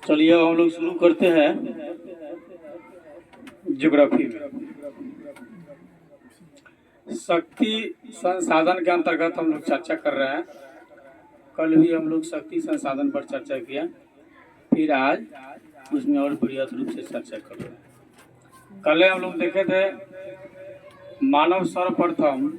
चलिए अब हम लोग शुरू करते हैं ज्योग्राफी में। शक्ति संसाधन के अंतर्गत हम लोग चर्चा कर रहे हैं। कल भी हम लोग शक्ति संसाधन पर चर्चा किया, फिर आज उसमें और बृहद रूप से चर्चा कर रहे हैं। कल हम लोग देखे थे मानव सर्वप्रथम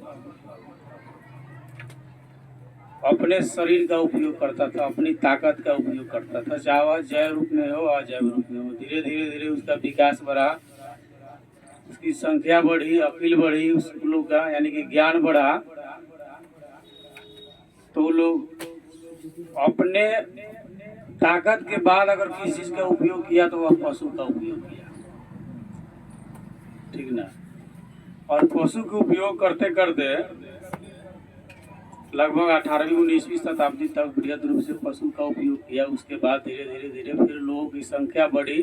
अपने शरीर का उपयोग करता था, अपनी ताकत का उपयोग करता था, चाहे वह जैव रूप में हो अजैव रूप में हो। धीरे धीरे धीरे उसका विकास बढ़ा, उसकी संख्या बढ़ी, अकिल बढ़ी, उस लोग का यानी कि ज्ञान बढ़ा, तो लोग अपने ताकत के बाद अगर किसी चीज का उपयोग किया तो वह पशु का उपयोग किया, ठीक ना। और पशु का उपयोग करते करते लगभग 18वीं-19वीं शताब्दी तक बृहद रूप से पशु का उपयोग किया। उसके बाद धीरे धीरे धीरे फिर लोगों की संख्या बढ़ी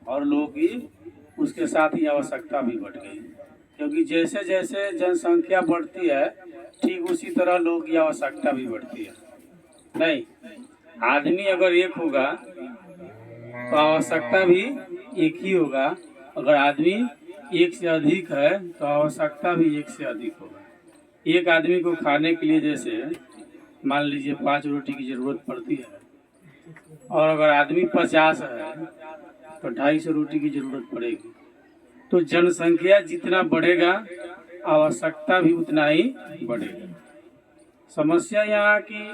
और लोगों की उसके साथ ही आवश्यकता भी बढ़ गई, क्योंकि जैसे जैसे जनसंख्या बढ़ती है ठीक उसी तरह लोगों की आवश्यकता भी बढ़ती है। नहीं, आदमी अगर एक होगा तो आवश्यकता भी एक ही होगा, अगर आदमी एक से अधिक है तो आवश्यकता भी एक से अधिक होगा। एक आदमी को खाने के लिए जैसे मान लीजिए 5 रोटी की जरूरत पड़ती है, और अगर आदमी 50 है तो 250 रोटी की जरूरत पड़ेगी। तो जनसंख्या जितना बढ़ेगा आवश्यकता भी उतना ही बढ़ेगा। समस्या यहाँ की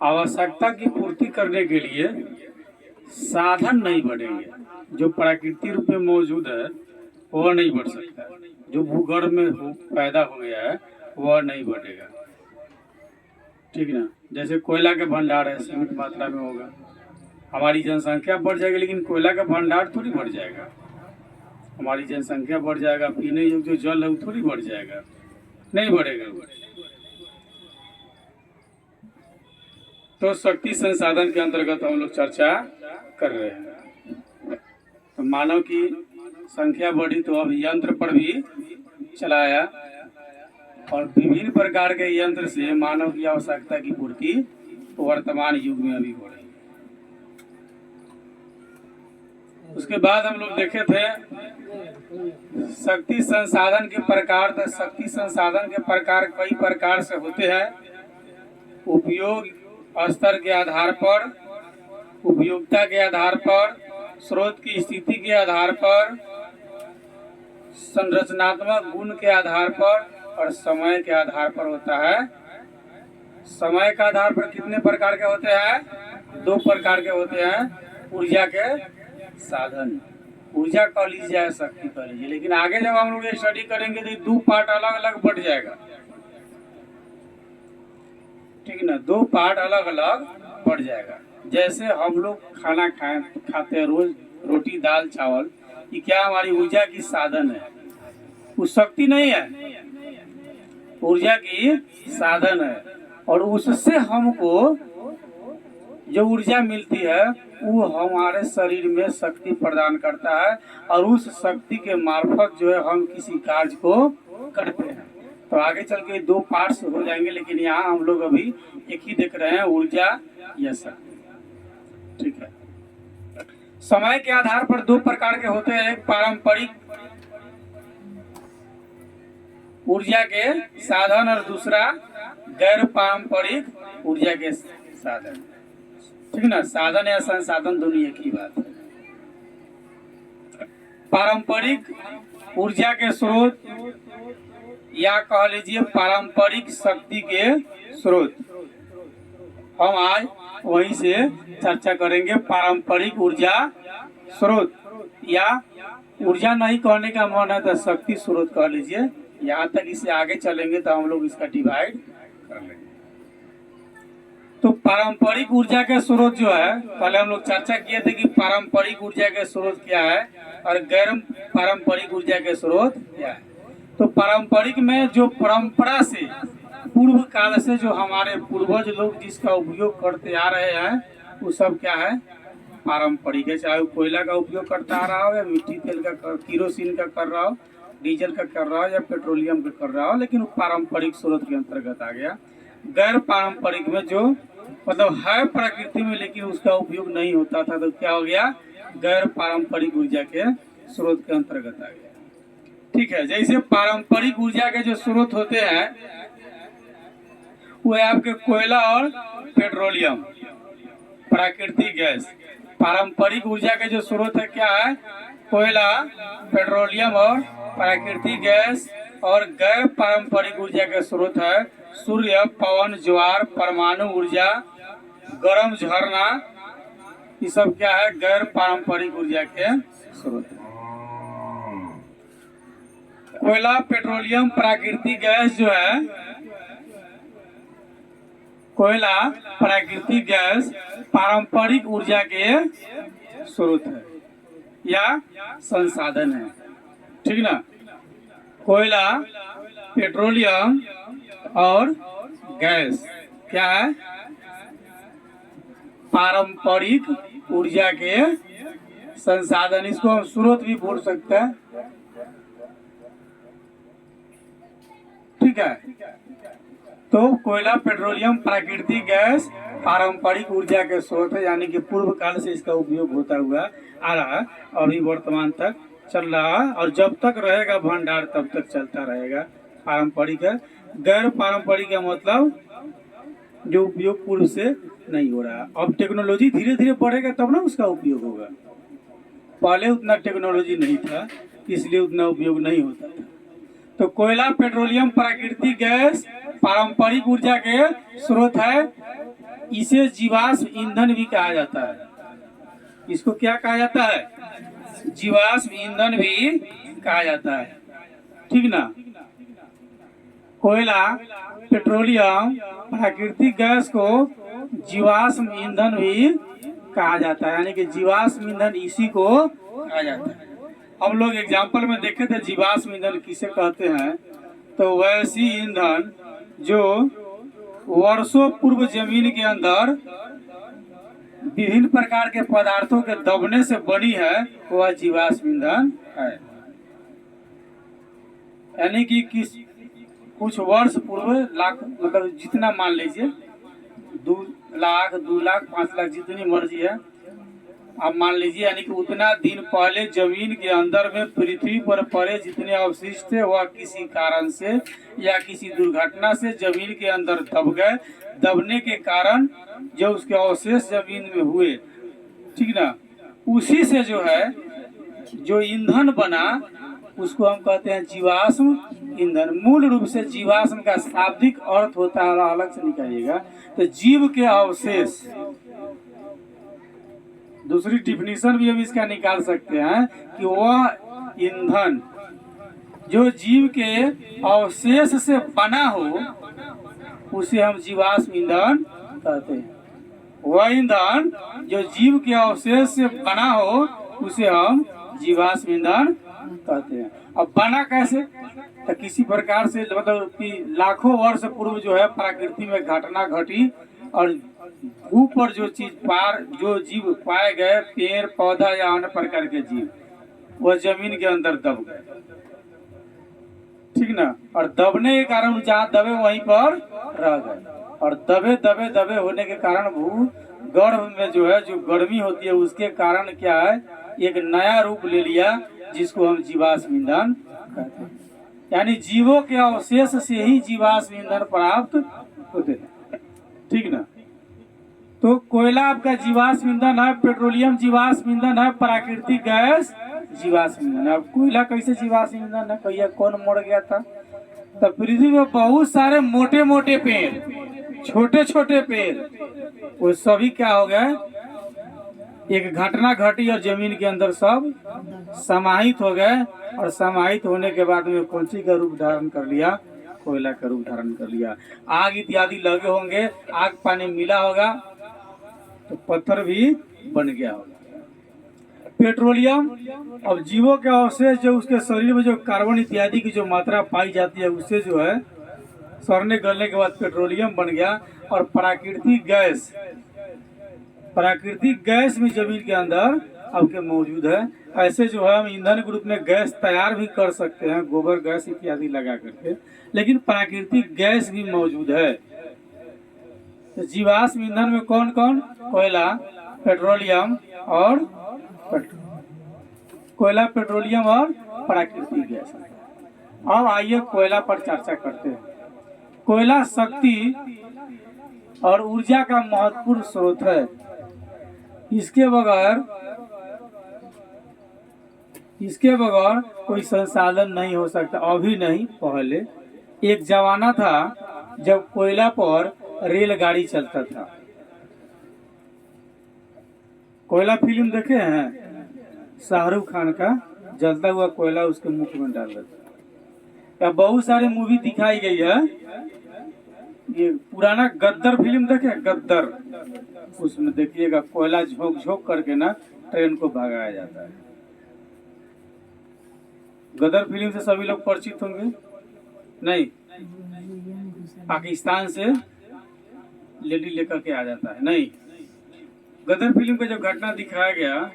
आवश्यकता की पूर्ति करने के लिए साधन नहीं बढ़ेंगे। जो प्राकृतिक रूप में मौजूद है वह नहीं बढ़ सकता, जो भूगर्भ में पैदा हो गया है वह नहीं बढ़ेगा, ठीक ना। जैसे कोयला के भंडार है, सीमित मात्रा में होगा, हमारी जनसंख्या बढ़ जाएगी लेकिन कोयला का भंडार थोड़ी बढ़ जाएगा। हमारी जनसंख्या बढ़ जाएगा, पीने योग्य जो जल है वो थोड़ी बढ़ जाएगा, नहीं बढ़ेगा। तो शक्ति संसाधन के अंतर्गत हम लोग चर्चा कर रहे हैं। तो मानव की संख्या बढ़ी तो अब यंत्र पर भी चलाया, और विभिन्न प्रकार के यंत्र से मानव की आवश्यकता की पूर्ति वर्तमान युग में अभी हो रही है। उसके बाद हम लोग देखे थे शक्ति संसाधन के प्रकार। तो शक्ति संसाधन के प्रकार कई प्रकार से होते हैं। उपयोग स्तर के आधार पर, उपयोगिता के आधार पर, स्रोत की स्थिति के आधार पर, संरचनात्मक गुण के आधार पर और समय के आधार पर होता है। समय के आधार पर कितने प्रकार के होते हैं? 2 प्रकार के होते हैं। ऊर्जा के साधन, ऊर्जा कह लीजिए या शक्ति कह लीजिए, लेकिन आगे जब हम लोग स्टडी करेंगे तो 2 पार्ट अलग अलग बढ़ जाएगा, ठीक ना। 2 पार्ट अलग अलग बढ़ जाएगा। जैसे हम लोग खाना खाते हैं रोज, रोटी दाल चावल, ये क्या हमारी ऊर्जा की साधन है, वो शक्ति नहीं है, ऊर्जा की साधन है। और उससे हमको जो ऊर्जा मिलती है वो हमारे शरीर में शक्ति प्रदान करता है, और उस शक्ति के मार्फत जो है हम किसी कार्य को करते हैं। तो आगे चल के 2 पार्ट्स हो जाएंगे, लेकिन यहाँ हम लोग अभी एक ही देख रहे हैं, ऊर्जा या शक्ति, ठीक है। समय के आधार पर 2 प्रकार के होते हैं। एक पारंपरिक ऊर्जा के साधन और दूसरा गैर पारंपरिक ऊर्जा के साधन, ठीक ना। साधन या संसाधन दोनों एक ही बात है। पारंपरिक ऊर्जा के स्रोत या कह लीजिए पारंपरिक शक्ति के स्रोत, हम आज वहीं से चर्चा करेंगे। पारंपरिक ऊर्जा स्रोत, या ऊर्जा नहीं कहने का मन है तो शक्ति स्रोत कह लीजिए। यहाँ तक इसे आगे चलेंगे तो हम लोग इसका डिवाइड कर लेंगे। तो पारंपरिक ऊर्जा के स्रोत जो है, पहले हम लोग चर्चा किए थे कि पारंपरिक ऊर्जा के स्रोत क्या है और गैर पारंपरिक ऊर्जा के स्रोत क्या है। तो पारंपरिक में जो परंपरा से, पूर्व काल से जो हमारे पूर्वज लोग जिसका उपयोग करते आ रहे हैं वो सब क्या है? पारंपरिक है। चाहे वो कोयला का उपयोग करता आ रहा हो या मिट्टी तेल का, केरोसिन का कर रहा हो, डीजल का कर रहा हो या पेट्रोलियम का कर रहा हो, लेकिन वो पारंपरिक स्रोत के अंतर्गत आ गया। गैर पारंपरिक में जो मतलब है प्रकृति में लेकिन उसका उपयोग नहीं होता था, तो क्या हो गया, गैर पारंपरिक ऊर्जा के स्रोत के अंतर्गत आ गया। ठीक है, जैसे पारंपरिक ऊर्जा के जो स्रोत होते हैं वो है आपके कोयला और पेट्रोलियम, प्राकृतिक गैस। पारंपरिक ऊर्जा के जो स्रोत है क्या है, कोयला, पेट्रोलियम और प्राकृतिक गैस। और गैर पारंपरिक ऊर्जा के स्रोत है सूर्य, पवन, ज्वार, परमाणु ऊर्जा, गर्म झरना। ये सब क्या है, गैर पारंपरिक ऊर्जा के स्रोत है। कोयला, पेट्रोलियम, प्राकृतिक गैस जो है, कोयला, प्राकृतिक गैस पारंपरिक ऊर्जा के स्रोत है या संसाधन है। ठीक ना, कोयला, पेट्रोलियम और गैस क्या है, पारंपरिक ऊर्जा के संसाधन। इसको हम स्रोत भी बोल सकते हैं। ठीक है, तो कोयला, पेट्रोलियम, प्राकृतिक गैस पारंपरिक ऊर्जा के स्रोत है, यानी कि पूर्व काल से इसका उपयोग होता हुआ आ रहा है और अभी वर्तमान तक चल रहा है, और जब तक रहेगा भंडार तब तक चलता रहेगा। पारंपरिक है। गैर पारंपरिक का मतलब जो उपयोग पूर्व से नहीं हो रहा। अब टेक्नोलॉजी धीरे धीरे बढ़ेगा तब ना उसका उपयोग होगा। पहले उतना टेक्नोलॉजी नहीं था, इसलिए उतना उपयोग नहीं होता था। तो कोयला, पेट्रोलियम, प्राकृतिक गैस पारंपरिक ऊर्जा के स्रोत है। इसे जीवाश्म ईंधन भी कहा जाता है। इसको क्या कहा जाता है, जीवाश्म ईंधन भी कहा जाता है। ठीक ना, कोयला, पेट्रोलियम, प्राकृतिक गैस को जीवाश्म ईंधन भी कहा जाता है, यानी कि जीवाश्म ईंधन इसी को कहा जाता है। हम लोग एग्जाम्पल में देखे थे जीवाश्म ईंधन किसे कहते हैं, तो वैसी ईंधन जो वर्षों पूर्व जमीन के अंदर विभिन्न प्रकार के पदार्थों के दबने से बनी है, वह जीवाश्म ईंधन है। यानी कि कुछ वर्ष पूर्व लाख, मतलब जितना मान लीजिए 2 लाख, 2 लाख, 5 लाख, जितनी मर्जी है आप मान लीजिए, यानी कि उतना दिन पहले जमीन के अंदर में पृथ्वी पर पड़े जितने अवशिष्ट थे वह किसी कारण से या किसी दुर्घटना से जमीन के अंदर दब गए। दबने के कारण जो उसके अवशेष जमीन में हुए, ठीक ना, उसी से जो है जो ईंधन बना उसको हम कहते हैं जीवाश्म ईंधन। मूल रूप से जीवाश्म का शाब्दिक अर्थ होता है, अलग से निकालिएगा तो जीव के अवशेष। दूसरी डिफिनीशन भी हम इसका निकाल सकते हैं कि वह ईंधन जो जीव के अवशेष से बना हो उसे हम जीवाश्म ईंधन कहते हैं। वह ईंधन जो जीव के अवशेष से बना हो उसे हम जीवाश्म ईंधन कहते हैं। अब बना कैसे, तो किसी प्रकार से मतलब कि लाखों वर्ष पूर्व जो है प्रकृति में घटना घटी और भू पर जो चीज पार जो जीव पाए गए, पेड़ पौधा या अन्य प्रकार के जीव, वह जमीन के अंदर दब गए। ठीक ना, और दबने के कारण जहाँ दबे वहीं पर रह गए, और दबे दबे दबे होने के कारण भू गर्भ में जो है जो गर्मी होती है उसके कारण क्या है, एक नया रूप ले लिया जिसको हम जीवाश्म ईंधन कहते हैं। यानी जीवों के अवशेष से ही जीवाश्म ईंधन प्राप्त होते हैं। ठीक ना, तो कोयला आपका जीवाश्म ईंधन है, पेट्रोलियम जीवाश्म ईंधन है, प्राकृतिक गैस जीवाश्म ईंधन है। अब कोयला कैसे जीवाश्म ईंधन है, कहिए कौन मर गया था, तो पृथ्वी में बहुत सारे मोटे मोटे पेड़, छोटे छोटे पेड़, वो सभी क्या हो गए, एक घटना घटी और जमीन के अंदर सब समाहित हो गए, और समाहित होने के बाद में कौन सी का रूप धारण कर लिया, कोयला का रूप धारण कर लिया। आग इत्यादि लगे होंगे, आग पानी मिला होगा तो पत्थर भी बन गया होगा। पेट्रोलियम, अब जीवों के अवशेष जो उसके शरीर में जो कार्बन इत्यादि की जो मात्रा पाई जाती है उससे जो है सड़ने गलने के बाद पेट्रोलियम बन गया। और प्राकृतिक गैस, प्राकृतिक गैस में जमीन के अंदर आपके मौजूद है। ऐसे जो है हम ईंधन के रूप में गैस तैयार भी कर सकते हैं, गोबर गैस इत्यादि लगा करके, लेकिन प्राकृतिक गैस भी मौजूद है। तो जीवाश्म ईंधन में कौन कौन? कोयला, पेट्रोलियम और कोयला, पेट्रोलियम और प्राकृतिक गैस। अब आइए कोयला पर चर्चा करते हैं। कोयला शक्ति और ऊर्जा का महत्वपूर्ण स्रोत है। इसके बगैर कोई संसाधन नहीं हो सकता। अभी नहीं, पहले एक जमाना था जब कोयला पर रेलगाड़ी चलता था। कोयला फिल्म देखे हैं? शाहरुख खान का जलता हुआ कोयला उसके मुख में डाल देता। या बहुत सारे मूवी दिखाई गई है। ये पुराना गद्दर फिल्म देखे? गद्दर, उसमें देखिएगा कोयला झोंक झोंक करके ना ट्रेन को भगाया जाता है। गदर फिल्म से सभी लोग परिचित होंगे? नहीं, पाकिस्तान से लेडी लेकर के आ जाता है। नहीं, गदर फिल्म का जो घटना दिखाया गया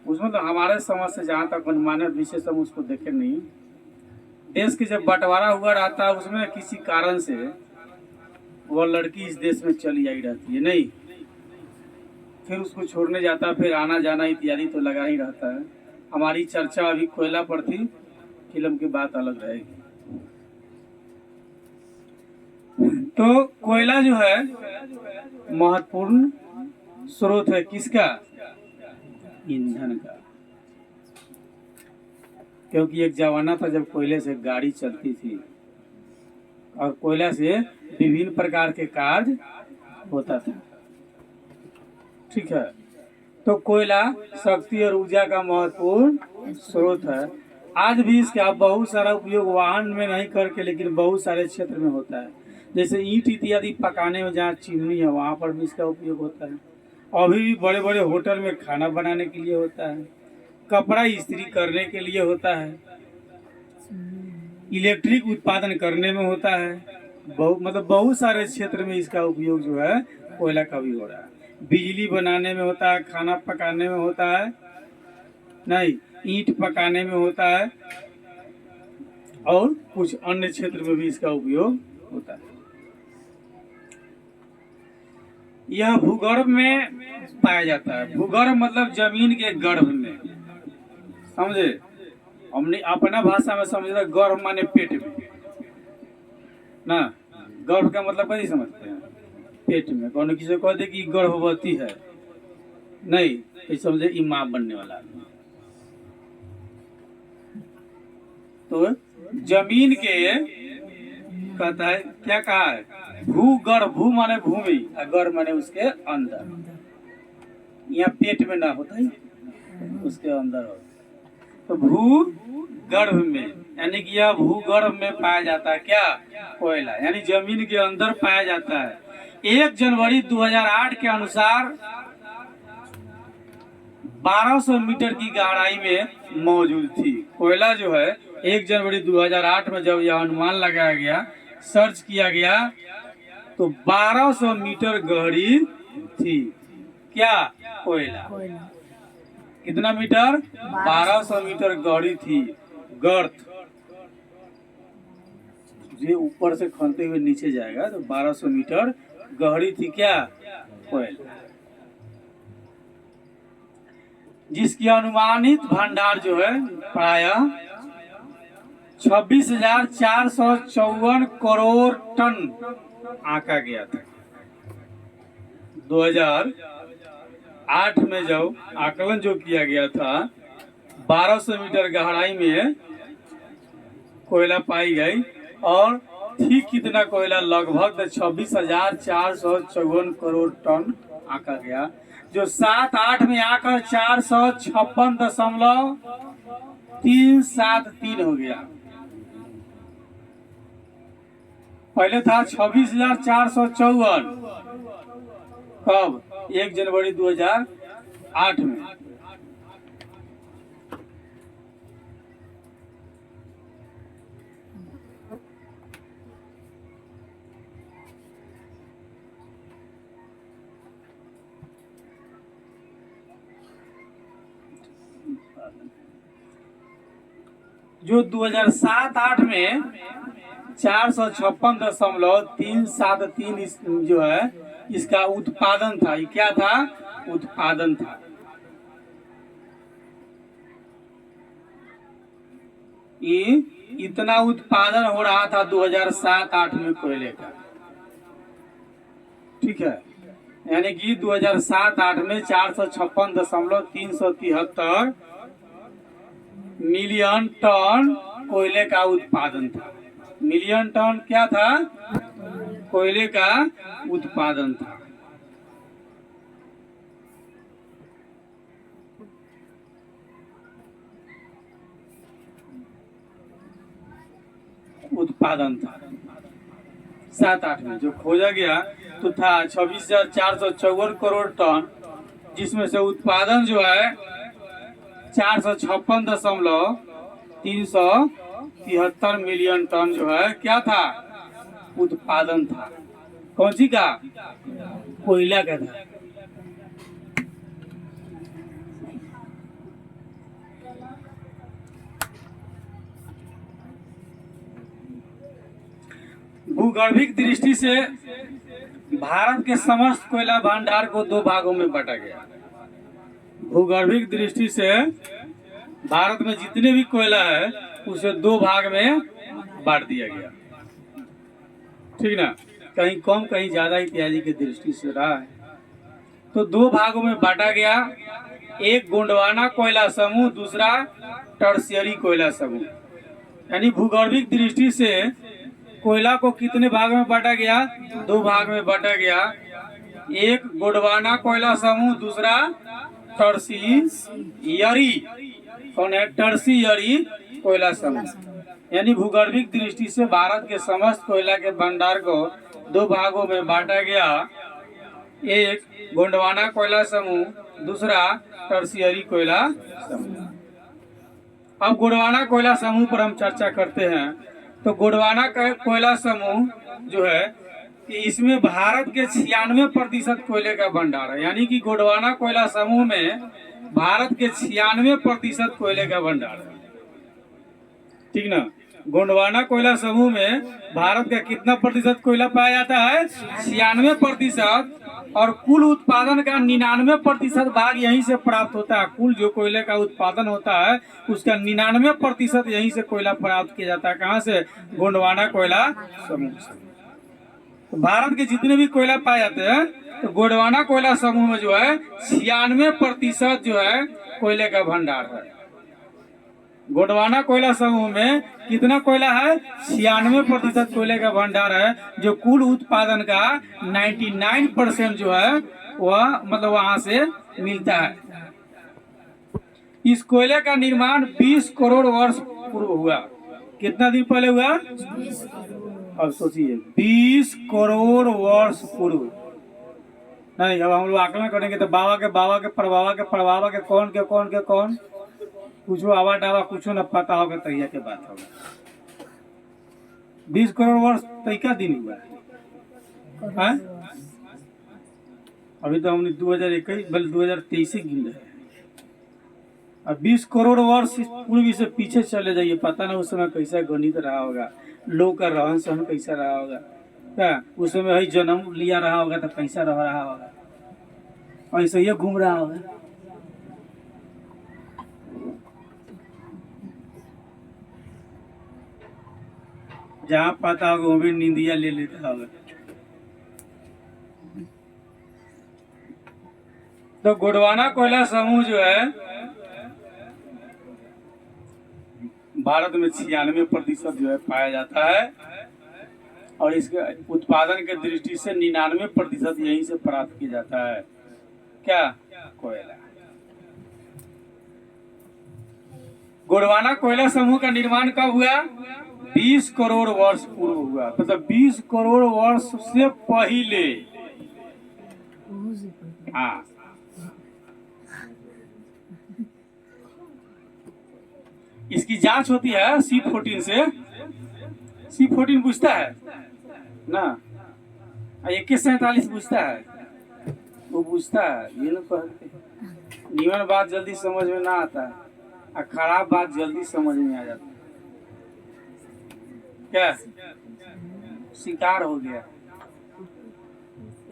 उसमें तो हमारे समझ से जहाँ तक अनुमानित विशेष हम उसको देखे नहीं। देश के जब बंटवारा हुआ रहता है उसमें किसी कारण से वह लड़की इस देश में चली आई रहती है, नहीं, फिर उसको छोड़ने जाता है, फिर आना जाना इत्यादि तो लगा ही रहता है। हमारी चर्चा अभी कोयला पर थी, फिल्म की बात अलग रहेगी। तो कोयला जो है महत्वपूर्ण स्रोत है किसका? ईंधन का। क्योंकि एक जमाना था जब कोयले से गाड़ी चलती थी और कोयला से विभिन्न प्रकार के कार्य होता था। ठीक है, तो कोयला शक्ति और ऊर्जा का महत्वपूर्ण स्रोत है। आज भी इसका बहुत सारा उपयोग वाहन में नहीं करके लेकिन बहुत सारे क्षेत्र में होता है। जैसे ईंट इत्यादि पकाने में जहाँ चिमनी है वहाँ पर भी इसका उपयोग होता है। अभी भी बड़े बड़े होटल में खाना बनाने के लिए होता है, कपड़ा इस्त्री करने के लिए होता है, इलेक्ट्रिक उत्पादन करने में होता है। बहुत सारे क्षेत्र में इसका उपयोग जो है कोयला का भी हो रहा है। बिजली बनाने में होता है, खाना पकाने में होता है, नहीं, ईंट पकाने में होता है और कुछ अन्य क्षेत्र में भी इसका उपयोग होता है। यह भूगर्भ में पाया जाता है। भूगर्भ मतलब जमीन के गर्भ में, समझे? हमने अपना भाषा में समझे गर्भ माने पेट में ना। गर्भ का मतलब कैसे समझते हैं? पेट में। कौन किसी कह दे कि गर्भवती है, नहीं, तो समझे ये माँ बनने वाला। तो जमीन के कहता है, क्या कहा है? भूगर्भ। भू माने भूमि और गर्भ माने उसके अंदर। यहाँ पेट में ना होता है, उसके अंदर हो। तो भूगर्भ में यानी कि यह भूगर्भ में पाया जाता है क्या? कोयला, यानी जमीन के अंदर पाया जाता है। 1 जनवरी 2008 के अनुसार 1200 मीटर की गहराई में मौजूद थी। कोयला जो है 1 जनवरी 2008 में जब यह अनुमान लगाया गया, सर्च किया गया, तो 1200 मीटर गहरी थी। क्या? कोयला। कितना मीटर? 1200 मीटर गहरी थी। गर्थ ये ऊपर से खनते हुए नीचे जाएगा तो 1200 मीटर गहरी थी। क्या? कोयला। जिसकी अनुमानित भंडार जो है प्राय 26,454 करोड़ टन आंका गया था। 2008 में जब आकलन जो किया गया था 1200 मीटर गहराई में कोयला पाई गई और थी कितना कोयला? लगभग 26,454 करोड़ टन आंका गया, जो 7-8 में आकर 456.373 हो गया। पहले था 26,454। कब? 1 जनवरी 2008 में। जो 2007-8 में 456.373 जो है इसका उत्पादन था। ये क्या था? उत्पादन था। ये इतना उत्पादन हो रहा था 2007-8 में कोयले का, ठीक है। यानी कि 2007-8 में 456.373 मिलियन टन कोयले का उत्पादन था। मिलियन टन क्या था? कोयले का उत्पादन था। उत्पादन था 7-8 में। जो खोजा गया तो था 26,454 करोड़ टन, जिसमें से उत्पादन जो है 456.373 मिलियन टन जो है क्या था? उत्पादन था। कौन सी का? कोयला का था। भूगर्भिक दृष्टि से भारत के समस्त कोयला भंडार को दो भागों में बांटा गया। भूगर्भिक दृष्टि से भारत में जितने भी कोयला है उसे दो भाग में बांट दिया गया, ठीक ना। कहीं कम कहीं ज्यादा इत्यादि की दृष्टि से रहा है, तो दो भागों में बांटा गया। एक गोंडवाना कोयला समूह, दूसरा टर्शियरी कोयला समूह। यानी भूगर्भिक दृष्टि से कोयला को कितने भाग में बांटा गया? दो भाग में बांटा गया। एक गोंडवाना कोयला समूह, दूसरा टर्शियरी। कौन है? टर्शियरी कोयला समूह। यानी भूगर्भिक दृष्टि से भारत के समस्त कोयला के भंडार को दो भागों में बांटा गया। एक गोंडवाना कोयला समूह, दूसरा टर्शियरी कोयला समूह। अब गोंडवाना कोयला समूह पर हम चर्चा करते हैं। तो गोंडवाना कोयला समूह जो है कि इसमें भारत के 96% कोयले का भंडार है। यानी कि गोंडवाना कोयला समूह में भारत के 96% कोयले का भंडार है, ठीक ना। गोंडवाना कोयला समूह में भारत का कितना प्रतिशत कोयला पाया जाता है? 96%। और कुल उत्पादन का 99% भाग यहीं से प्राप्त होता है। कुल जो कोयले का उत्पादन होता है उसका 99% यहीं से कोयला प्राप्त किया जाता है। कहाँ से? गोंडवाना कोयला समूह से। तो भारत के जितने भी कोयला पाए जाते हैं तो गोंडवाना कोयला समूह में जो है 96% जो है कोयले का भंडार है। गोंडवाना कोयला समूह में कितना कोयला है? 96% कोयले का भंडार है, जो कुल उत्पादन का 99% जो है वह मतलब वहां से मिलता है। इस कोयले का निर्माण 20 करोड़ वर्ष पूर्व हुआ। कितना दिन पहले हुआ? अब सोचिए 20 करोड़ वर्ष पूर्व। नहीं, अब हम लोग आकलन करेंगे तो बाबा के परबाबा के कौन कुछ आवा डावा कुछ न पता होगा तैया के बात होगा। 20 करोड़ वर्ष तैका दिन हुआ है? अभी तो हमने 2021 बल्कि 2023 से गिन रहे हैं। अब 20 करोड़ वर्ष पूर्व से पीछे चले जाइए, पता ना उस समय कैसा गणित रहा होगा, लोग का रहन सहन कैसा रहा होगा, क्या उस समय ही जन्म लिया रहा होगा तो कैसा रह रहा होगा, ऐसे ही घूम रहा होगा। जहाँ पता होगा वो भी नींदिया ले लेता होगा। तो गोंडवाना कोयला समूह जो है भारत में 96% जो है पाया जाता है, और इसके उत्पादन के दृष्टि से 99% यहीं से प्राप्त किया जाता है। क्या? कोयला। गोंडवाना कोयला समूह का निर्माण कब हुआ? 20 करोड़ वर्ष पूर्व हुआ। मतलब 20 करोड़ वर्ष से पहले। हाँ, इसकी जांच होती है C14 से। C14 पूछता है ना, AK-47 पूछता है, वो पूछता है। ये लोग कहते निमन बात जल्दी समझ में ना आता है, और खराब बात जल्दी समझ में आ जाता है। क्या शिकार हो गया।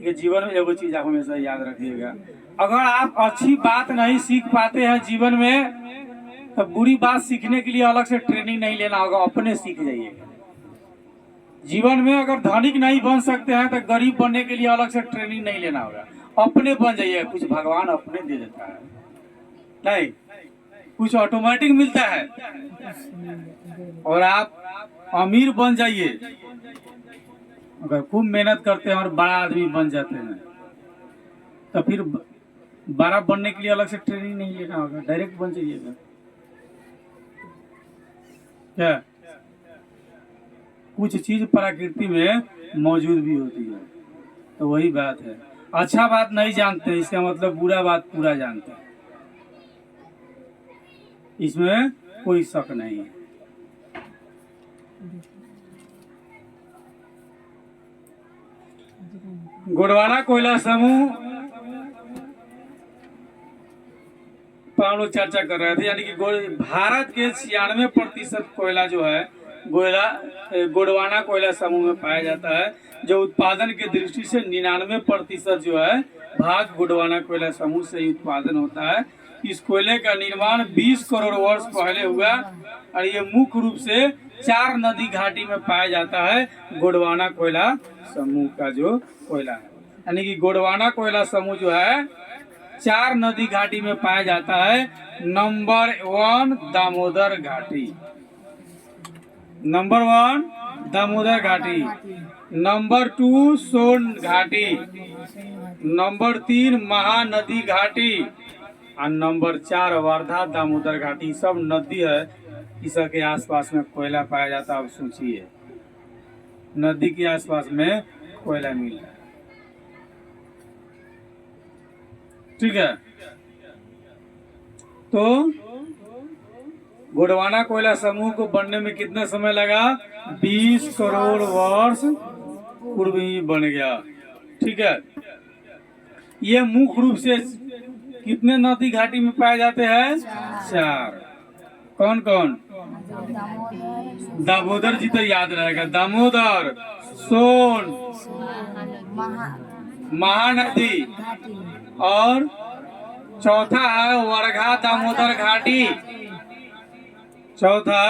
ये जीवन में एगो चीज आप हमेशा याद रखिएगा, अगर आप अच्छी बात नहीं सीख पाते हैं जीवन में तो बुरी बात सीखने के लिए अलग से ट्रेनिंग नहीं लेना होगा, अपने सीख जाइएगा। जीवन में अगर धनिक नहीं बन सकते हैं तो गरीब बनने के लिए अलग से ट्रेनिंग नहीं लेना होगा, अपने बन जाइए। कुछ भगवान अपने दे देता है, नहीं कुछ ऑटोमेटिक मिलता है, और आप अमीर बन जाइए। अगर खूब मेहनत करते हैं और बड़ा आदमी बन जाते हैं तो फिर बड़ा बनने के लिए अलग से ट्रेनिंग नहीं लेना होगा, डायरेक्ट बन जाइएगा। क्या कुछ चीज प्रकृति में मौजूद भी होती है, तो वही बात है। अच्छा बात नहीं जानते इसका मतलब बुरा बात पूरा जानते हैं, इसमें कोई शक नहीं है। गोंडवाना कोयला समूह पर हम लोग चर्चा कर रहे थे, यानी कि भारत के 96% कोयला जो है गोंडवाना कोयला समूह में पाया जाता है। जो उत्पादन के दृष्टि से 99% जो है भाग गोंडवाना कोयला समूह से ही उत्पादन होता है। इस कोयले का निर्माण 20 करोड़ वर्ष पहले हुआ और ये मुख्य रूप से 4 नदी घाटी में पाया जाता है। गोंडवाना कोयला समूह का जो कोयला है, यानी कि गोंडवाना कोयला समूह जो है 4 नदी घाटी में पाया जाता है। नंबर 1 दामोदर घाटी, नंबर 1 दामोदर घाटी, नंबर 2 सोन घाटी, नंबर 3 महानदी घाटी और नंबर 4 वर्धा दामोदर घाटी। सब नदी है, इस के आसपास में कोयला पाया जाता है। अब सोचिए नदी के आसपास में कोयला मिल रहा है, ठीक है। तो गोंडवाना कोयला समूह को बनने में कितना समय लगा? 20 करोड़ वर्ष पूर्व ही बन गया, ठीक है। ये मुख्य रूप से कितने नदी घाटी में पाए जाते हैं? 4। कौन कौन? दामोदर जी तो याद रहेगा, दामोदर, सोन, महानदी और चौथा है वर्घा दामोदर घाटी। चौथा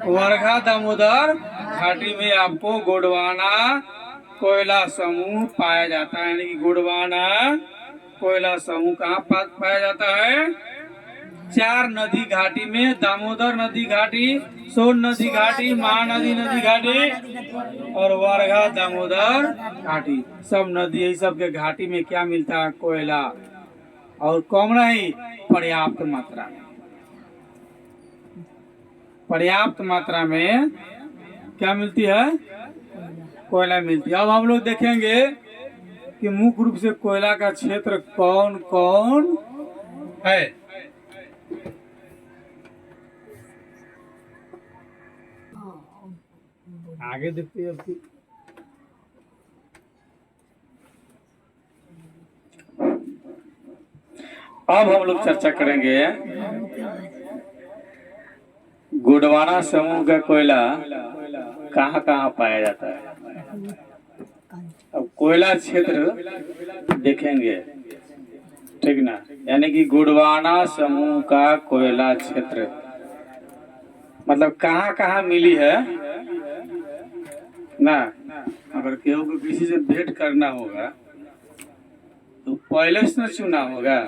वर्घा दामोदर घाटी में आपको गोंडवाना कोयला समूह पाया जाता है। यानी कि गोंडवाना कोयला समूह कहाँ पाया जाता है? 4 नदी घाटी में, दामोदर नदी घाटी, सोन नदी घाटी, महानदी नदी घाटी और वर्घा दामोदर घाटी। सब नदी यही सब के घाटी में क्या मिलता है? कोयला। और कम नहीं, पर्याप्त मात्रा में, पर्याप्त मात्रा में क्या मिलती है? कोयला मिलती है। अब हम लोग देखेंगे कि मुख्य रूप से कोयला का क्षेत्र कौन कौन है। आगे देखते हैं अब हम लोग चर्चा करेंगे गोंडवाना समूह का कोयला कहाँ कहाँ पाया जाता है। अब कोयला क्षेत्र देखेंगे, ठीक ना। यानी कि गोंडवाना समूह का कोयला क्षेत्र मतलब कहाँ कहाँ मिली है ना। अगर केहू को किसी से भेंट करना होगा तो पहले से चुना होगा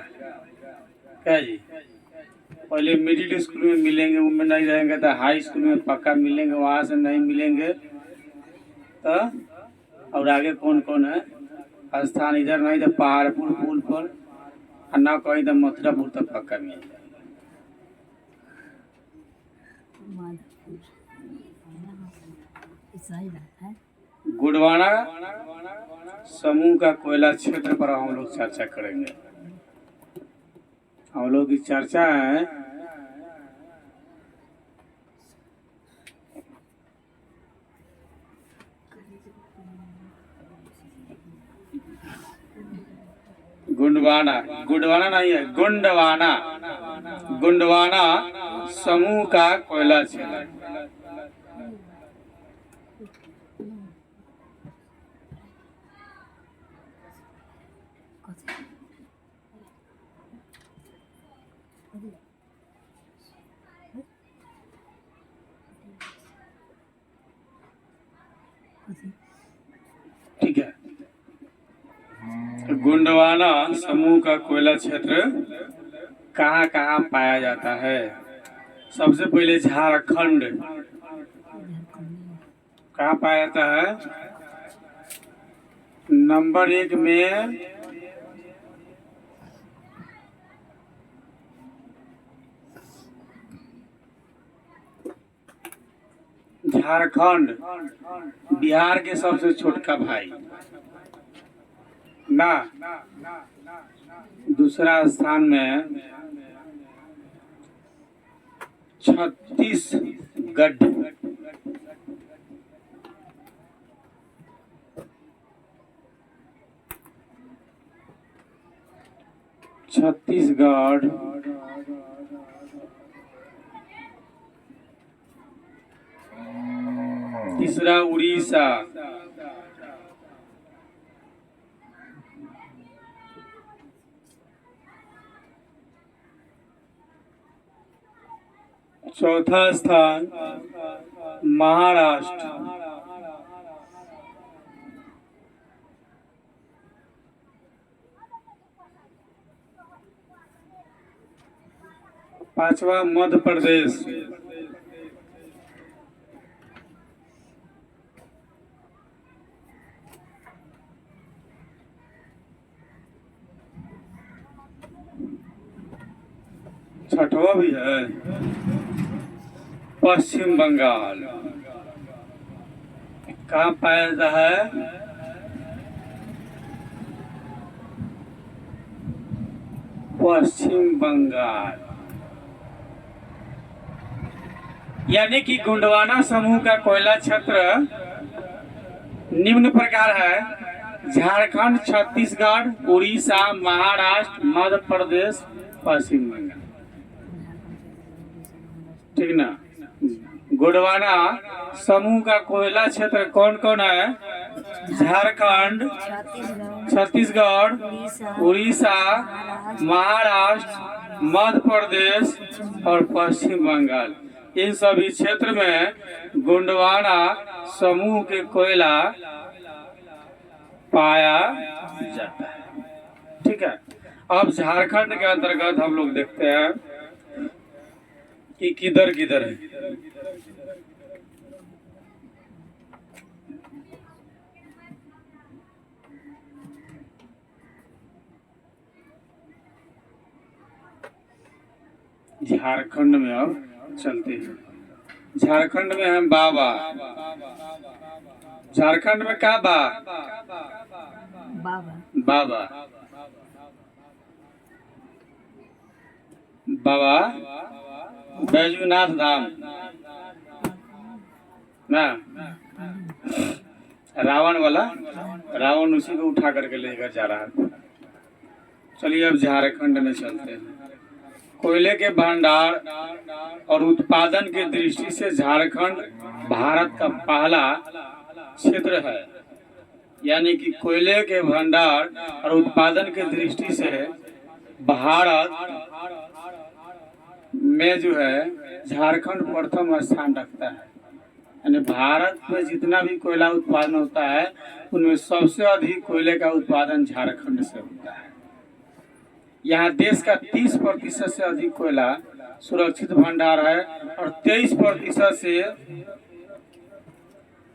क्या जी? पहले मिडिल स्कूल में मिलेंगे, उनमें नहीं रहेंगे तो हाई स्कूल में पक्का मिलेंगे, वहाँ से नहीं मिलेंगे तो और आगे कौन कौन है स्थान? इधर नहीं तो पहाड़पुर पुल पर और ना कहीं तो मथुरापुर तक पक्का मिल जाएगा। गोंडवाना समूह का कोयला क्षेत्र पर हम लोग चर्चा करेंगे। हम लोग की चर्चा है गोंडवाना, गोंडवाना नहीं है, गोंडवाना, गोंडवाना समूह का कोयला क्षेत्र। ठीक है, गोंडवाना समूह का कोयला क्षेत्र कहाँ कहाँ पाया जाता है? सबसे पहले झारखंड। कहाँ पाया जाता है? नंबर 1 में झारखंड, बिहार के सबसे छोटका भाई ना। दूसरा स्थान में छत्तीसगढ़। छत्तीसगढ़ तीसरा उड़ीसा, चौथा स्थान महाराष्ट्र, पांचवा मध्य प्रदेश, छठवा भी है पश्चिम बंगाल। कहाँ पाया जाता है? पश्चिम बंगाल। यानी कि गोंडवाना समूह का कोयला क्षेत्र निम्न प्रकार है: झारखंड, छत्तीसगढ़, उड़ीसा, महाराष्ट्र, मध्य प्रदेश, पश्चिम बंगाल। ठीक ना? गोंडवाना समूह का कोयला क्षेत्र कौन कौन है? झारखंड, छत्तीसगढ़, उड़ीसा, महाराष्ट्र, मध्य प्रदेश और पश्चिम बंगाल। इन सभी क्षेत्र में गोंडवाना समूह के कोयला पाया जाता है। ठीक है, अब झारखंड के अंतर्गत हम लोग देखते हैं कि किधर किधर है। झारखंड में अब चलते हैं। झारखंड में है बाबा। झारखंड में क्या बाबा बाबा बैजूनाथ धाम ना। रावण वाला, रावण उसी को उठा करके लेकर जा रहा था। चलिए अब झारखंड में चलते हैं। कोयले के भंडार और उत्पादन की दृष्टि से झारखंड भारत का पहला क्षेत्र है। यानी कि कोयले के भंडार और उत्पादन की दृष्टि से भारत में जो है झारखंड प्रथम स्थान रखता है। यानी भारत में जितना भी कोयला उत्पादन होता है उनमें सबसे अधिक कोयले का उत्पादन झारखंड से होता है। यहाँ देश का 30% से अधिक कोयला सुरक्षित भंडार है और 23% से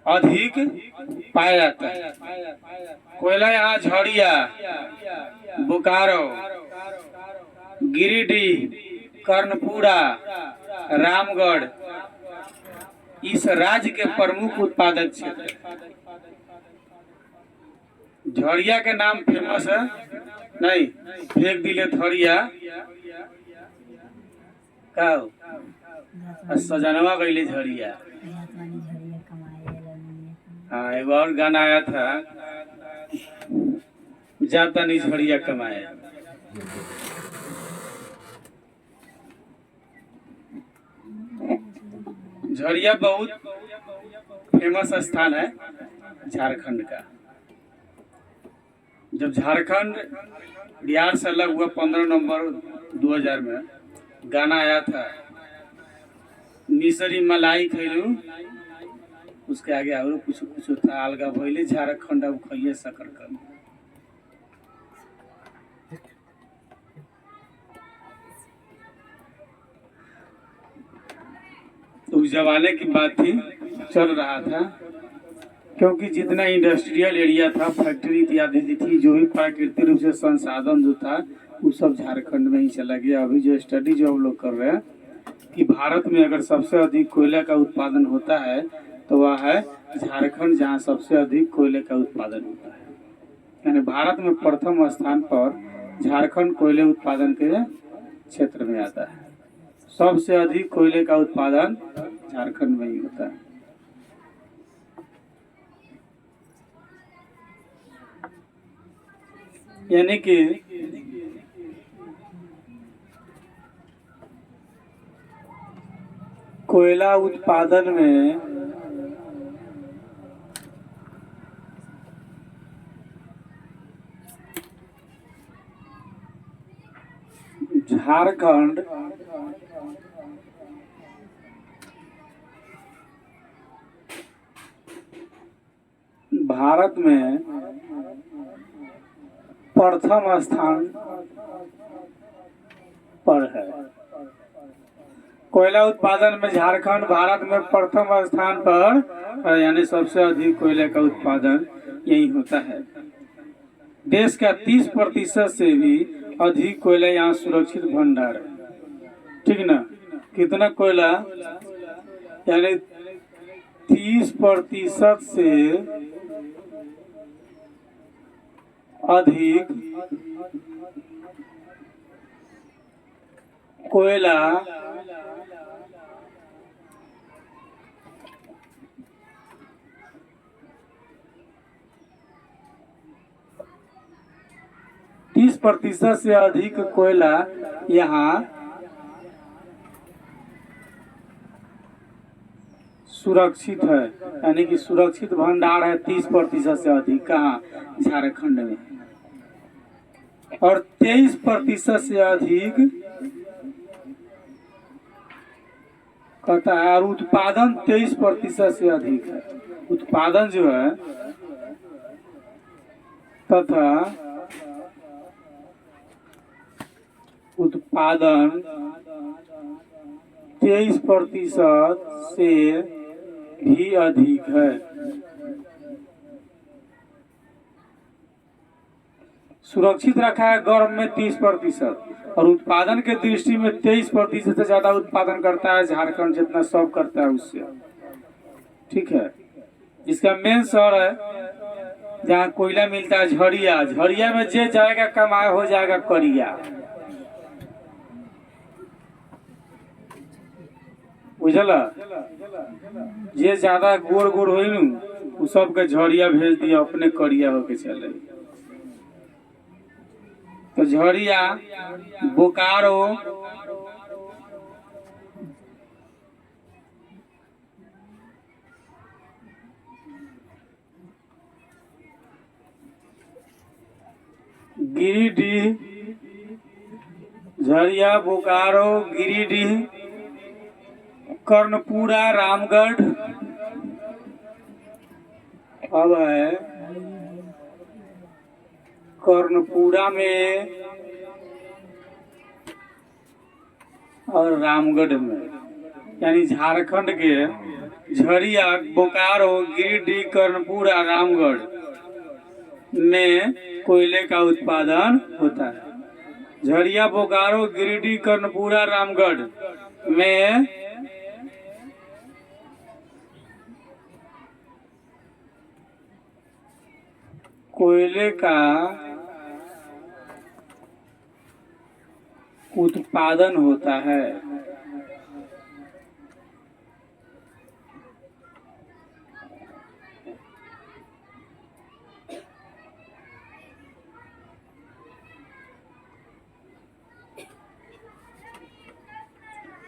अधिक पाया जाता है। कोयला यहाँ झड़िया, बोकारो, गिरिडीह, कर्णपुरा, रामगढ़ इस राज्य के प्रमुख उत्पादक क्षेत्र है। झड़िया के नाम फेमस है नहीं, फेंक दिले थड़िया का सजनवा गईले झड़िया। हाँ, एक और गाना आया था, जाता नहीं झड़िया कमाए। झरिया बहुत फेमस स्थान है झारखंड का। जब झारखंड बिहार से अलग हुआ 15 नवंबर 2000 में, गाना आया था मिसरी मलाई खैलू, उसके आगे और कुछ कुछ था, अलगा भइले झारखंड अब खइए शकरकंद। तो उस जमाने की बात थी, चल रहा था, क्योंकि जितना इंडस्ट्रियल एरिया था, फैक्ट्री इत्यादि थी, जो भी प्राकृतिक रूप से संसाधन जो था वो सब झारखंड में ही चला गया। अभी जो स्टडी जो हम लोग कर रहे हैं कि भारत में अगर सबसे अधिक कोयले का उत्पादन होता है तो वह है झारखंड, जहाँ सबसे अधिक कोयले का उत्पादन होता है। यानी भारत में प्रथम स्थान पर झारखंड कोयले उत्पादन के क्षेत्र में आता है। सबसे अधिक कोयले का उत्पादन झारखंड में ही होता है। यानी कि कोयला उत्पादन में झारखंड भारत में प्रथम स्थान पर है। कोयला उत्पादन में झारखंड भारत में प्रथम स्थान पर, यानी सबसे अधिक कोयले का उत्पादन यही होता है। देश का 30% से भी अधिक कोयला यहाँ सुरक्षित भंडार है। ठीक ना? कितना कोयला? यानी 30% से अधिक कोयला तीस प्रतिशत से अधिक कोयला यहाँ सुरक्षित है। यानी कि सुरक्षित भंडार है 30% से अधिक। कहाँ? झारखंड में। और 23% से अधिक कहता है, और उत्पादन 23% से अधिक है। उत्पादन जो है तथा उत्पादन 23% से भी अधिक है। सुरक्षित रखा है गर्भ में 30%, और उत्पादन के दृष्टि में 23% से ज्यादा उत्पादन करता है झारखंड, जितना सब करता है उससे। ठीक है। इसका मेन शहर है जहाँ कोयला मिलता है झरिया। झरिया में जे जाएगा कमाए हो जाएगा करिया। बुझला? जे ज्यादा गोर गोर हो उ सबके झरिया भेज दिया, अपने करिया होके चले। तो झरिया, बोकारो, गिरिडीह, झरिया, बोकारो, गिरिडीह, कर्णपुरा, रामगढ़, अब है कर्णपुरा में और रामगढ़ में। यानी झारखंड के झरिया, बोकारो, गिरिडीह, कर्णपुरा, रामगढ़ में कोयले का उत्पादन होता है। झरिया, बोकारो, गिरिडीह, कर्णपुरा, रामगढ़ में कोयले का उत्पादन होता है।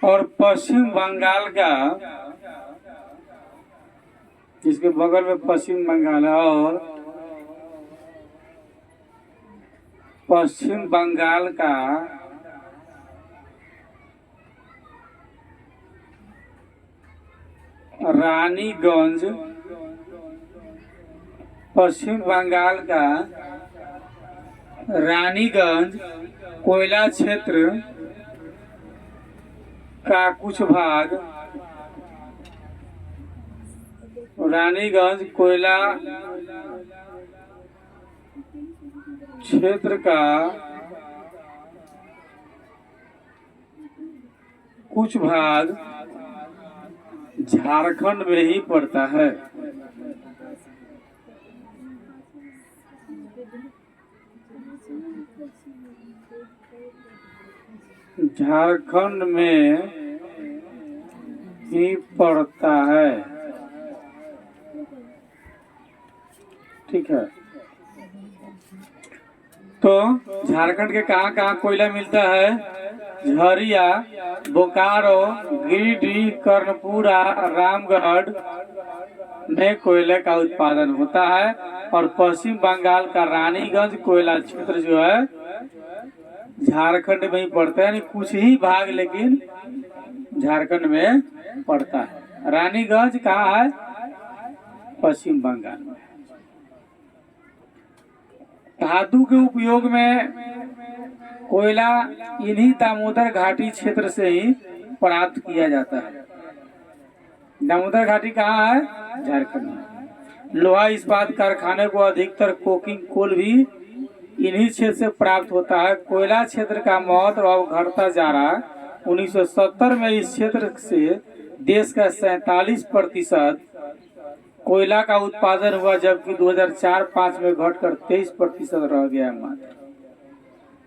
और पश्चिम बंगाल का जिसके बगल में पश्चिम बंगाल है, और पश्चिम बंगाल का रानीगंज, पश्चिम बंगाल का रानीगंज कोयला क्षेत्र का कुछ भाग, रानीगंज कोयला क्षेत्र का कुछ भाग झारखंड में ही पड़ता है। झारखंड में ही पड़ता है। ठीक है, तो झारखंड के कहाँ कहाँ कोयला मिलता है? झरिया, बोकारो, गिरिडीह, कर्णपुरा, रामगढ़ में कोयले का उत्पादन होता है। और पश्चिम बंगाल का रानीगंज कोयला क्षेत्र जो है झारखंड में ही पड़ता है, यानी कुछ ही भाग लेकिन झारखंड में पड़ता है। रानीगंज कहाँ है? पश्चिम बंगाल में। धातु के उपयोग में कोयला इन्हीं दामोदर घाटी क्षेत्र से ही प्राप्त किया जाता है। दामोदर घाटी कहाँ है? झारखंड में। लोहा इस्पात कारखाने को अधिकतर कोकिंग कोल भी इन्हीं क्षेत्र से प्राप्त होता है। कोयला क्षेत्र का महत्व अब घटता जा रहा है। 1970 में इस क्षेत्र से देश का 47% कोयला का उत्पादन हुआ, जबकि 2004-05 में घटकर 23% रह गया है मात्र।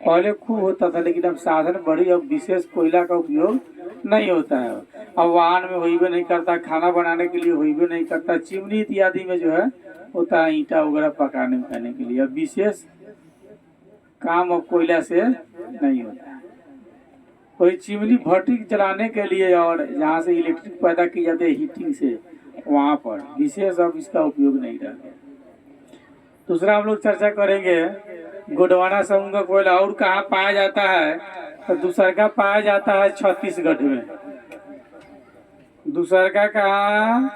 पहले खूब होता था, लेकिन अब साधन बढ़ी, अब विशेष कोयला का उपयोग नहीं होता है। अब वाहन में होइबे नहीं करता, खाना बनाने के लिए होइबे नहीं करता, चिमनी इत्यादि में जो है होता है ईंटा वगैरह पकाने उकाने के लिए। अब विशेष काम अब कोयला से नहीं होता है। कोई चिमनी भट्टी जलाने के लिए और जहाँ से इलेक्ट्रिक पैदा की जाती है हीटिंग से, वहाँ पर विशेष अब इसका उपयोग नहीं रह गया। दूसरा हम लोग चर्चा करेंगे गोंडवाना समूह का कोयला और कहाँ पाया जाता है। तो दूसरका पाया जाता है छत्तीसगढ़ में। दूसरका कहाँ?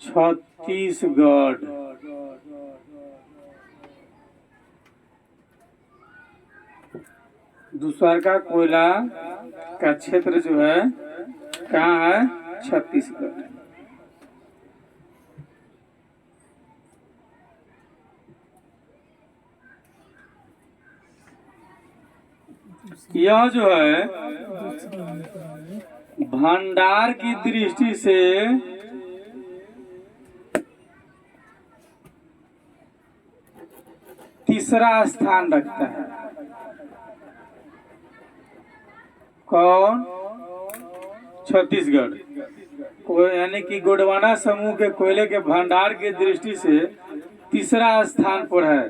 छत्तीसगढ़। दूसरका कोयला का क्षेत्र जो है कहाँ है? छत्तीसगढ़। यह जो है भंडार की दृष्टि से तीसरा स्थान रखता है। कौन? छत्तीसगढ़। यानी कि गोंडवाना समूह के कोयले के भंडार की दृष्टि से तीसरा स्थान पर है।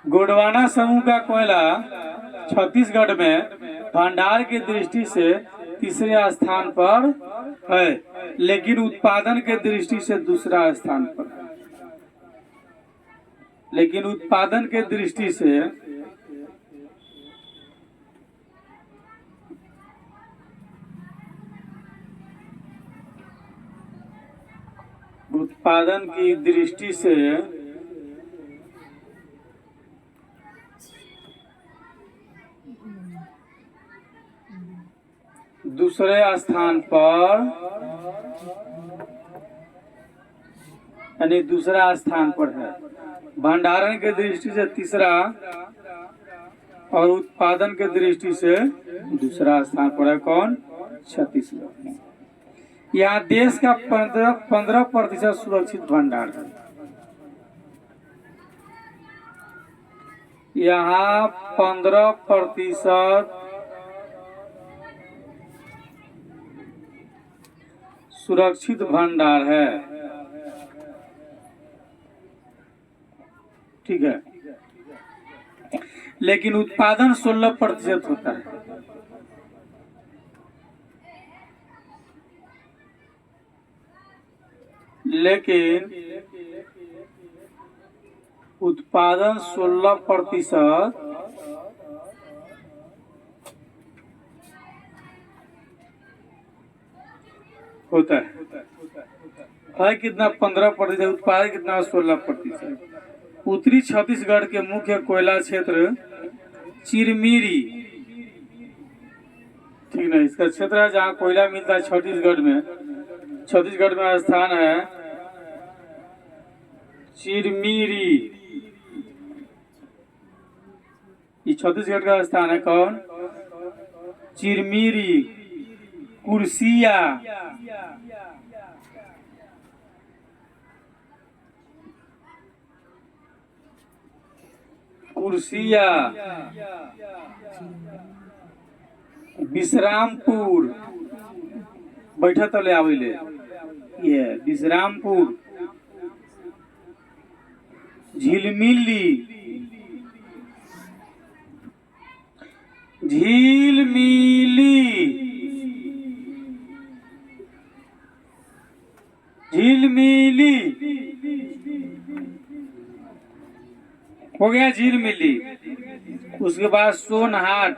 गोंडवाना समूह का कोयला छत्तीसगढ़ में भंडार की दृष्टि से तीसरे स्थान पर है, लेकिन उत्पादन के दृष्टि से दूसरा स्थान पर है। लेकिन उत्पादन के दृष्टि से उत्पादन की दृष्टि से दूसरे स्थान पर, यानी दूसरा स्थान पर है। भंडारण के दृष्टि से तीसरा और उत्पादन के दृष्टि से दूसरा स्थान पर है। कौन? छत्तीसगढ़। यहाँ देश का 15% सुरक्षित भंडार है। यहाँ 15% सुरक्षित भंडार है। ठीक है, लेकिन उत्पादन 16% होता है। लेकिन उत्पादन 16% होता है कितना 15%, उत्पादन कितना 16%। उत्तरी छत्तीसगढ़ के मुख्य कोयला क्षेत्र चिरमिरी, ठीक ना, इसका क्षेत्र है जहाँ कोयला मिलता है छत्तीसगढ़ में। छत्तीसगढ़ में स्थान है चिरमिरी, ये छत्तीसगढ़ का स्थान है। कौन? चिरमिरी, कुर्सिया, कुर्सिया, विश्रामपुर, बैठा तो ले आविले, ये विश्रामपुर, झिलमिली, झिलमिली, झिलमिली हो गया, झिलमिली। उसके बाद सोनहाट,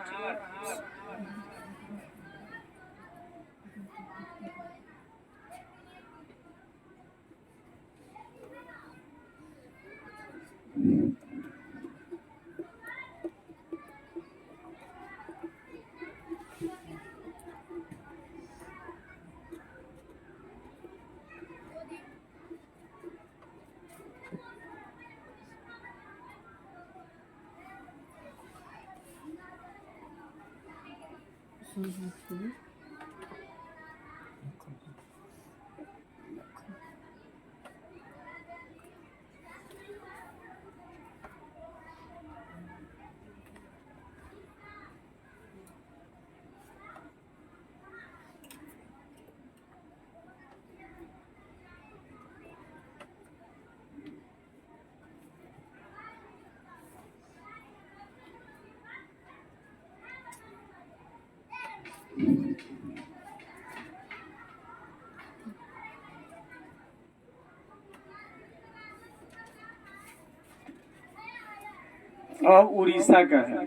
और उड़ीसा का है।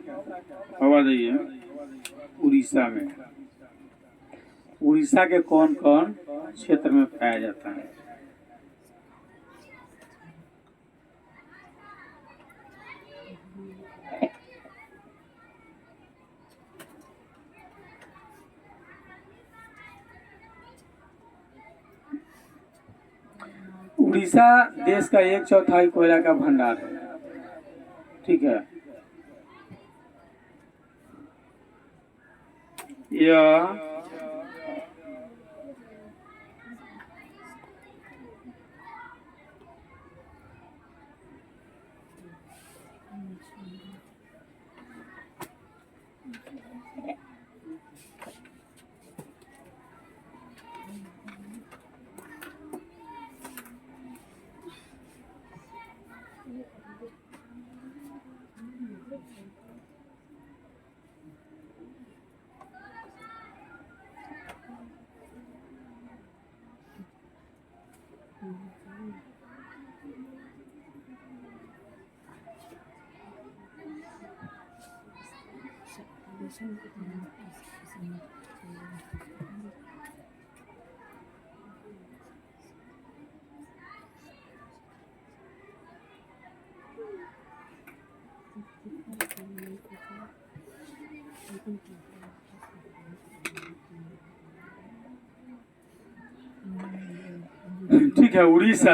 हवा जाइए उड़ीसा में, उड़ीसा के कौन कौन क्षेत्र में पाया जाता है? उड़ीसा देश का 1/4 कोयला का भंडार है, ठीक है। यह ठीक है। उड़ीसा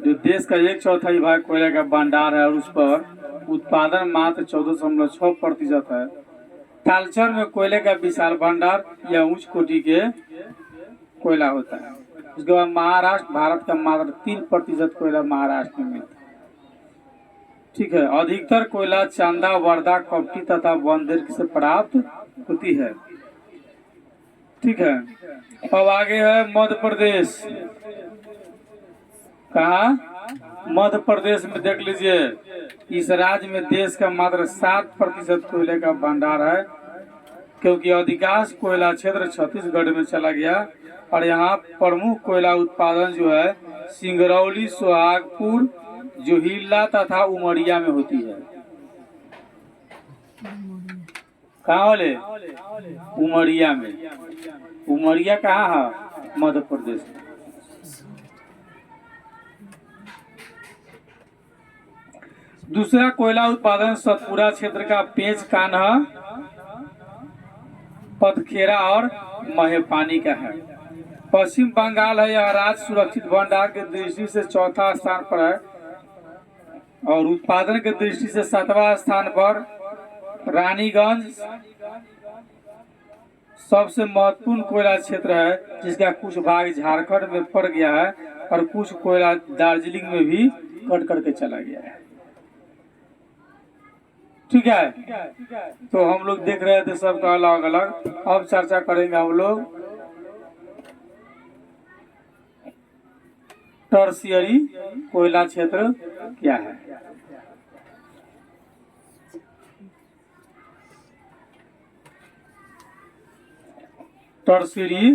जो देश का 1/4 भाग कोयला का भंडार है और उस पर उत्पादन मात्र 14.6% है। तालचर में कोयले का विशाल भंडार या उच्च कोटि के कोयला होता है। उसके बाद महाराष्ट्र, भारत का मात्र 3% कोयला महाराष्ट्र में मिलता है, ठीक है। अधिकतर कोयला चांदा, वर्धा, कपटी तथा बंदेर से प्राप्त होती है, ठीक है। अब आगे है मध्य प्रदेश। कहा? मध्य प्रदेश में देख लीजिए, इस राज्य में देश का मात्र 7% कोयले का भंडार है, क्योंकि अधिकांश कोयला क्षेत्र छत्तीसगढ़ में चला गया। और यहाँ प्रमुख कोयला उत्पादन जो है सिंगरौली, सोहागपुर, जोहिल्ला तथा उमरिया में होती है। कहाँ वाले? उमरिया में। उमरिया कहाँ है? मध्य प्रदेश में। दूसरा कोयला उत्पादन सतपुरा क्षेत्र का पेंच कान्हा, पथखेरा और महेपानी का है। पश्चिम बंगाल है, यह राज्य सुरक्षित भंडार की दृष्टि से चौथा स्थान पर है और उत्पादन की दृष्टि से 7वां स्थान पर। रानीगंज सबसे महत्वपूर्ण कोयला क्षेत्र है, जिसका कुछ भाग झारखंड में पड़ गया है और कुछ कोयला दार्जिलिंग में भी कट करके चला गया है। ठीक है, तो हम लोग देख रहे थे सबका अलग अलग। अब चर्चा करेंगे हम लोग टर्शियरी कोयला क्षेत्र क्या है। टर्शियरी